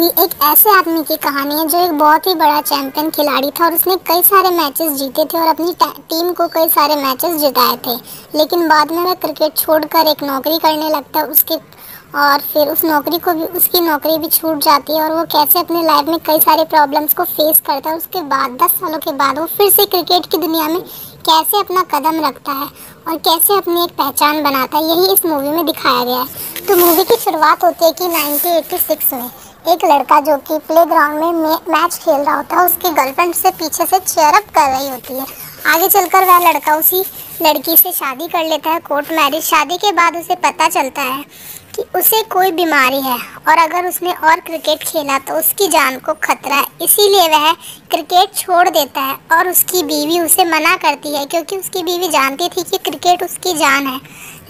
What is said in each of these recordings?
Movie एक ऐसे आदमी की कहानी है जो एक बहुत ही बड़ा चैंपियन खिलाड़ी था और उसने कई सारे मैचेस जीते थे और अपनी टीम को कई सारे मैचेस जिताए थे। लेकिन बाद में वह क्रिकेट छोड़कर एक नौकरी करने लगता है उसके, और फिर उसकी नौकरी भी छूट जाती है और वो कैसे अपने लाइफ में कई सारे प्रॉब्लम्स को फेस करता है। उसके बाद 10 सालों के बाद वो फिर से क्रिकेट की दुनिया में कैसे अपना कदम रखता है और कैसे अपनी एक पहचान बनाता है, यही इस मूवी में दिखाया गया है। तो मूवी की शुरुआत होती है कि 1986 में एक लड़का जो कि प्लेग्राउंड में मैच खेल रहा होता है उसकी गर्लफ्रेंड से पीछे से चीयर अप कर रही होती है। आगे चलकर वह लड़का उसी लड़की से शादी कर लेता है, कोर्ट मैरिज। शादी के बाद उसे पता चलता है कि उसे कोई बीमारी है और अगर उसने और क्रिकेट खेला तो उसकी जान को खतरा है, इसीलिए वह क्रिकेट छोड़ देता है। और उसकी बीवी उसे मना करती है क्योंकि उसकी बीवी जानती थी कि क्रिकेट उसकी जान है,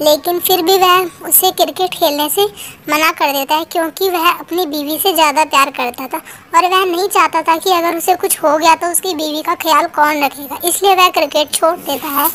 लेकिन फिर भी वह उसे क्रिकेट खेलने से मना कर देता है क्योंकि वह अपनी बीवी से ज़्यादा प्यार करता था और वह नहीं चाहता था कि अगर उसे कुछ हो गया तो उसकी बीवी का ख्याल कौन रखेगा। इसलिए वह क्रिकेट छोड़ देता है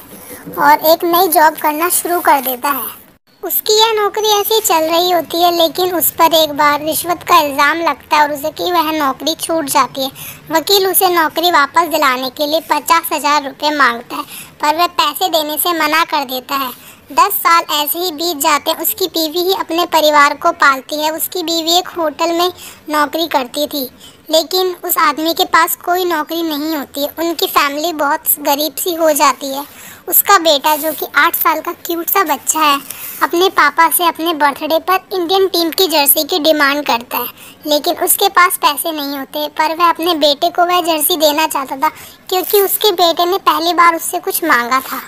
और एक नई जॉब करना शुरू कर देता है। उसकी यह नौकरी ऐसी चल रही होती है, लेकिन उस पर एक बार रिश्वत का इल्ज़ाम लगता है और उसे कि वह नौकरी छूट जाती है। वकील उसे नौकरी वापस दिलाने के लिए 50,000 रुपये मांगता है, पर वह पैसे देने से मना कर देता है। 10 साल ऐसे ही बीत जाते हैं। उसकी बीवी ही अपने परिवार को पालती है। उसकी बीवी एक होटल में नौकरी करती थी, लेकिन उस आदमी के पास कोई नौकरी नहीं होती है। उनकी फैमिली बहुत गरीब सी हो जाती है। उसका बेटा जो कि 8 साल का क्यूट सा बच्चा है, अपने पापा से अपने बर्थडे पर इंडियन टीम की जर्सी की डिमांड करता है, लेकिन उसके पास पैसे नहीं होते। पर वह अपने बेटे को वह जर्सी देना चाहता था क्योंकि उसके बेटे ने पहली बार उससे कुछ मांगा था।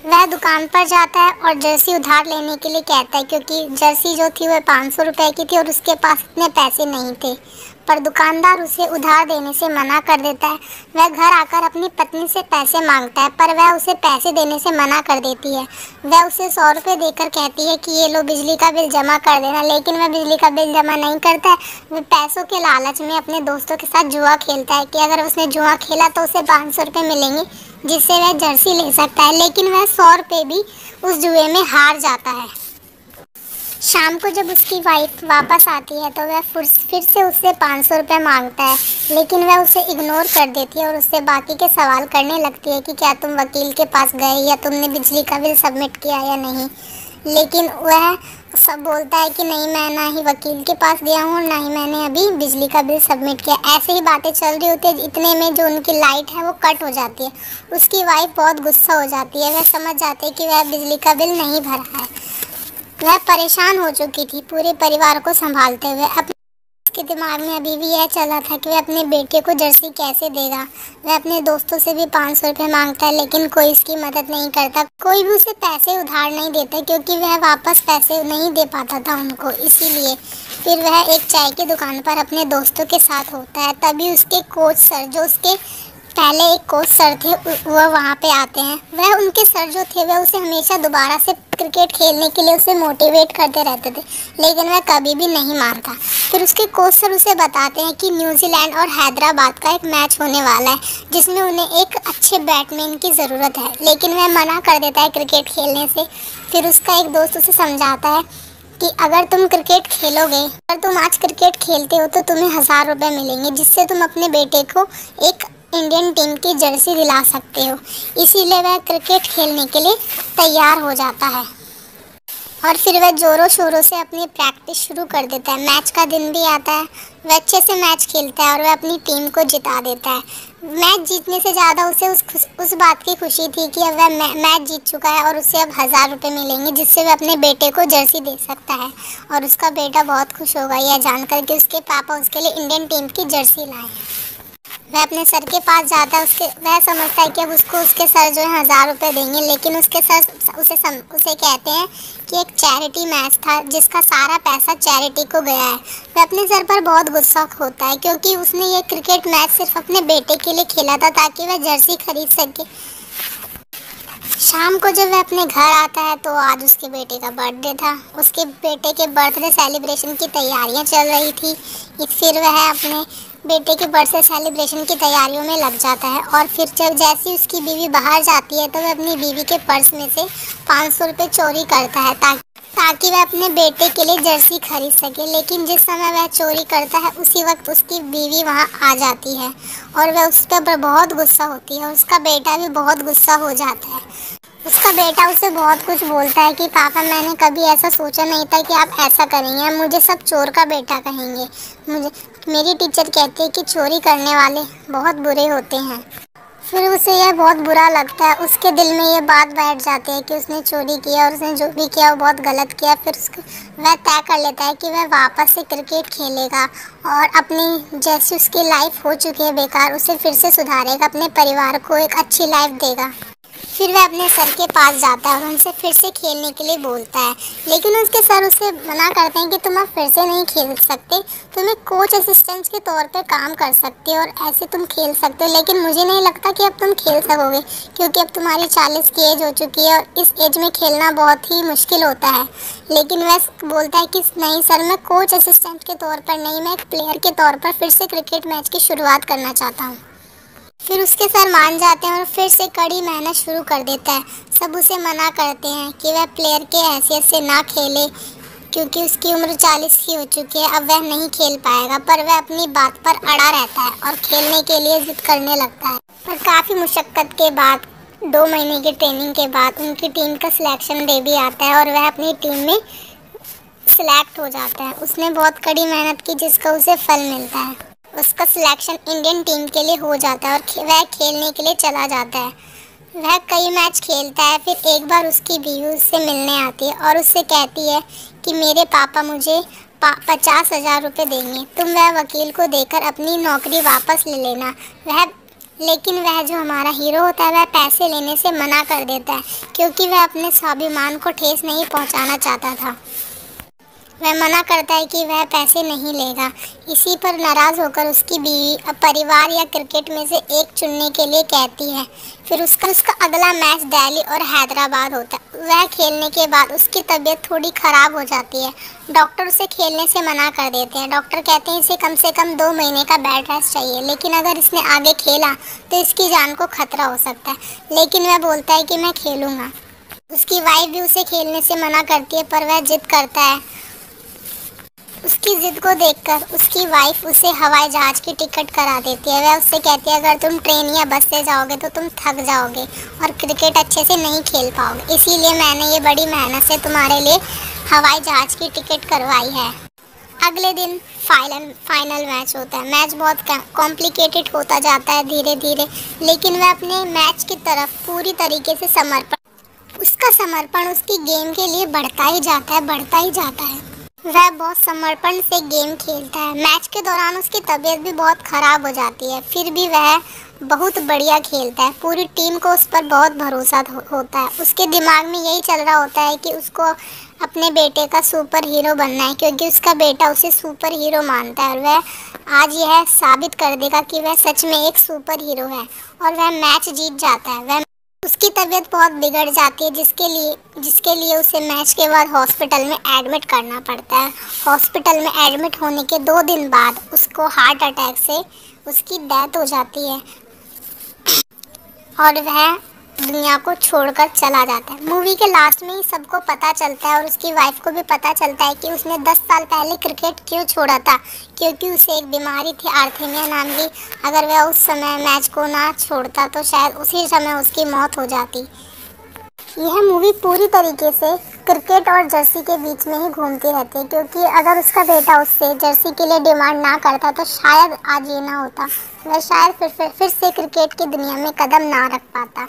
वह दुकान पर जाता है और जर्सी उधार लेने के लिए कहता है क्योंकि जर्सी जो थी वह 500 रुपये की थी और उसके पास इतने पैसे नहीं थे, पर दुकानदार उसे उधार देने से मना कर देता है। वह घर आकर अपनी पत्नी से पैसे मांगता है, पर वह उसे पैसे देने से मना कर देती है। वह उसे 100 रुपये देकर कहती है कि ये लो बिजली का बिल जमा कर देना, लेकिन वह बिजली का बिल जमा नहीं करता है। वह पैसों के लालच में अपने दोस्तों के साथ जुआ खेलता है कि अगर उसने जुआ खेला तो उसे 500 रुपये मिलेंगे जिससे वह जर्सी ले सकता है, लेकिन वह 100 रुपये भी उस जुए में हार जाता है। शाम को जब उसकी वाइफ वापस आती है तो वह फिर से उससे 500 रुपये मांगता है, लेकिन वह उसे इग्नोर कर देती है और उससे बाकी के सवाल करने लगती है कि क्या तुम वकील के पास गए या तुमने बिजली का बिल सबमिट किया या नहीं। लेकिन वह सब बोलता है कि नहीं, मैं ना ही वकील के पास गया हूँ ना ही मैंने अभी बिजली का बिल सबमिट किया। ऐसे ही बातें चल रही होती है, इतने में जो उनकी लाइट है वो कट हो जाती है। उसकी वाइफ बहुत गुस्सा हो जाती है। वह समझ जाती है कि वह बिजली का बिल नहीं भरा है। वह परेशान हो चुकी थी पूरे परिवार को संभालते हुए। उसके दिमाग में अभी भी यह चला था कि वह अपने बेटे को जर्सी कैसे देगा। वह अपने दोस्तों से भी 500 रुपये मांगता है, लेकिन कोई इसकी मदद नहीं करता। कोई भी उसे पैसे उधार नहीं देता क्योंकि वह वापस पैसे नहीं दे पाता था उनको। इसीलिए फिर वह एक चाय की दुकान पर अपने दोस्तों के साथ होता है। तभी उसके कोच सर, जो उसके पहले एक कोच सर थे, वह वहाँ पे आते हैं। वह उनके सर जो थे वह उसे हमेशा दोबारा से क्रिकेट खेलने के लिए उसे मोटिवेट करते रहते थे, लेकिन वह कभी भी नहीं मानता। फिर उसके कोच सर उसे बताते हैं कि न्यूजीलैंड और हैदराबाद का एक मैच होने वाला है जिसमें उन्हें एक अच्छे बैट्समैन की ज़रूरत है, लेकिन वह मना कर देता है क्रिकेट खेलने से। फिर उसका एक दोस्त उसे समझाता है कि अगर तुम क्रिकेट खेलोगे, अगर तुम आज क्रिकेट खेलते हो तो तुम्हें 1000 रुपये मिलेंगे जिससे तुम अपने बेटे को एक इंडियन टीम की जर्सी दिला सकते हो। इसीलिए वह क्रिकेट खेलने के लिए तैयार हो जाता है और फिर वह ज़ोरों शोरों से अपनी प्रैक्टिस शुरू कर देता है। मैच का दिन भी आता है, वह अच्छे से मैच खेलता है और वह अपनी टीम को जिता देता है। मैच जीतने से ज़्यादा उसे उस बात की खुशी थी कि अब वह मैच जीत चुका है और उसे अब 1000 रुपये मिलेंगे जिससे वह अपने बेटे को जर्सी दे सकता है। और उसका बेटा बहुत खुश होगा यह जानकर कि उसके पापा उसके लिए इंडियन टीम की जर्सी लाए हैं। वह अपने सर के पास जाता है। वह समझता है कि अब उसको उसके सर जो है 1000 रुपये देंगे, लेकिन उसके सर उसे कहते हैं कि एक चैरिटी मैच था जिसका सारा पैसा चैरिटी को गया है। वह अपने सर पर बहुत गुस्सा होता है क्योंकि उसने ये क्रिकेट मैच सिर्फ अपने बेटे के लिए खेला था ताकि वह जर्सी खरीद सके। शाम को जब वह अपने घर आता है तो आज उसके बेटे का बर्थडे था। उसके बेटे के बर्थडे सेलिब्रेशन की तैयारियां चल रही थी। फिर वह अपने बेटे के बर्थडे सेलिब्रेशन की तैयारियों में लग जाता है। और फिर जब जैसी उसकी बीवी बाहर जाती है तो वह अपनी बीवी के पर्स में से 500 रुपये चोरी करता है ताकि वह अपने बेटे के लिए जर्सी खरीद सके। लेकिन जिस समय वह चोरी करता है उसी वक्त उसकी बीवी वहां आ जाती है और वह उस पर बहुत गुस्सा होती है और उसका बेटा भी बहुत गुस्सा हो जाता है। उसका बेटा उसे बहुत कुछ बोलता है कि पापा, मैंने कभी ऐसा सोचा नहीं था कि आप ऐसा करेंगे, मुझे सब चोर का बेटा कहेंगे। मेरी टीचर कहती है कि चोरी करने वाले बहुत बुरे होते हैं। फिर उसे यह बहुत बुरा लगता है, उसके दिल में ये बात बैठ जाती है कि उसने चोरी किया और उसने जो भी किया वो बहुत गलत किया। फिर वह तय कर लेता है कि वह वापस से क्रिकेट खेलेगा और अपनी जैसी उसकी लाइफ हो चुकी है बेकार, उसे फिर से सुधारेगा, अपने परिवार को एक अच्छी लाइफ देगा। फिर वह अपने सर के पास जाता है और उनसे फिर से खेलने के लिए बोलता है, लेकिन उसके सर उसे मना करते हैं कि तुम अब फिर से नहीं खेल सकते, तुम एक कोच असिस्टेंट के तौर पे काम कर सकते हो और ऐसे तुम खेल सकते हो, लेकिन मुझे नहीं लगता कि अब तुम खेल सकोगे क्योंकि अब तुम्हारी 40 की एज हो चुकी है और इस एज में खेलना बहुत ही मुश्किल होता है। लेकिन वह बोलता है कि नहीं सर, मैं कोच असिस्टेंट के तौर पर नहीं, मैं एक प्लेयर के तौर पर फिर से क्रिकेट मैच की शुरुआत करना चाहता हूँ। फिर उसके सर मान जाते हैं और फिर से कड़ी मेहनत शुरू कर देता है। सब उसे मना करते हैं कि वह प्लेयर के हैसियत से ना खेले क्योंकि उसकी उम्र 40 की हो चुकी है, अब वह नहीं खेल पाएगा। पर वह अपनी बात पर अड़ा रहता है और खेलने के लिए जिद करने लगता है। पर काफ़ी मुशक्क़त के बाद 2 महीने की ट्रेनिंग के बाद उनकी टीम का सिलेक्शन डे भी आता है और वह अपनी टीम में सिलेक्ट हो जाता है। उसने बहुत कड़ी मेहनत की जिसका उसे फल मिलता है। उसका सिलेक्शन इंडियन टीम के लिए हो जाता है और वह खेलने के लिए चला जाता है। वह कई मैच खेलता है। फिर एक बार उसकी बीवी उससे मिलने आती है और उससे कहती है कि मेरे पापा मुझे 50,000 रुपये देंगे, तुम वह वकील को देकर अपनी नौकरी वापस ले लेना। लेकिन वह जो हमारा हीरो होता है वह पैसे लेने से मना कर देता है क्योंकि वह अपने स्वाभिमान को ठेस नहीं पहुंचाना चाहता था। वह मना करता है कि वह पैसे नहीं लेगा। इसी पर नाराज़ होकर उसकी बीवी परिवार या क्रिकेट में से एक चुनने के लिए कहती है। फिर उसका अगला मैच दिल्ली और हैदराबाद होता है। वह खेलने के बाद उसकी तबीयत थोड़ी ख़राब हो जाती है। डॉक्टर उसे खेलने से मना कर देते हैं। डॉक्टर कहते हैं इसे कम से कम 2 महीने का बेड रेस्ट चाहिए, लेकिन अगर इसने आगे खेला तो इसकी जान को खतरा हो सकता है। लेकिन वह बोलता है कि मैं खेलूँगा। उसकी वाइफ भी उसे खेलने से मना करती है पर वह जिद करता है। उसकी जिद को देखकर उसकी वाइफ उसे हवाई जहाज़ की टिकट करा देती है। वह उससे कहती है अगर तुम ट्रेन या बस से जाओगे तो तुम थक जाओगे और क्रिकेट अच्छे से नहीं खेल पाओगे, इसीलिए मैंने ये बड़ी मेहनत से तुम्हारे लिए हवाई जहाज़ की टिकट करवाई है। अगले दिन फाइनल मैच होता है। मैच बहुत कॉम्प्लिकेटेड होता जाता है धीरे धीरे, लेकिन वह अपने मैच की तरफ पूरी तरीके से उसका समर्पण उसकी गेम के लिए बढ़ता ही जाता है। वह बहुत समर्पण से गेम खेलता है। मैच के दौरान उसकी तबीयत भी बहुत ख़राब हो जाती है, फिर भी वह बहुत बढ़िया खेलता है। पूरी टीम को उस पर बहुत भरोसा होता है। उसके दिमाग में यही चल रहा होता है कि उसको अपने बेटे का सुपर हीरो बनना है क्योंकि उसका बेटा उसे सुपर हीरो मानता है और वह आज यह साबित कर देगा कि वह सच में एक सुपर हीरो है और वह मैच जीत जाता है। उसकी तबीयत बहुत बिगड़ जाती है जिसके लिए उसे मैच के बाद हॉस्पिटल में एडमिट करना पड़ता है। हॉस्पिटल में एडमिट होने के 2 दिन बाद उसको हार्ट अटैक से उसकी डेथ हो जाती है और वह दुनिया को छोड़कर चला जाता है। मूवी के लास्ट में ही सबको पता चलता है और उसकी वाइफ को भी पता चलता है कि उसने 10 साल पहले क्रिकेट क्यों छोड़ा था, क्योंकि उसे एक बीमारी थी आर्थीमिया नाम की। अगर वह उस समय मैच को ना छोड़ता तो शायद उसी समय उसकी मौत हो जाती। यह मूवी पूरी तरीके से क्रिकेट और जर्सी के बीच में ही घूमती रहती है क्योंकि अगर उसका बेटा उससे जर्सी के लिए डिमांड ना करता तो शायद आज ये ना होता, वह शायद फिर से क्रिकेट की दुनिया में कदम ना रख पाता।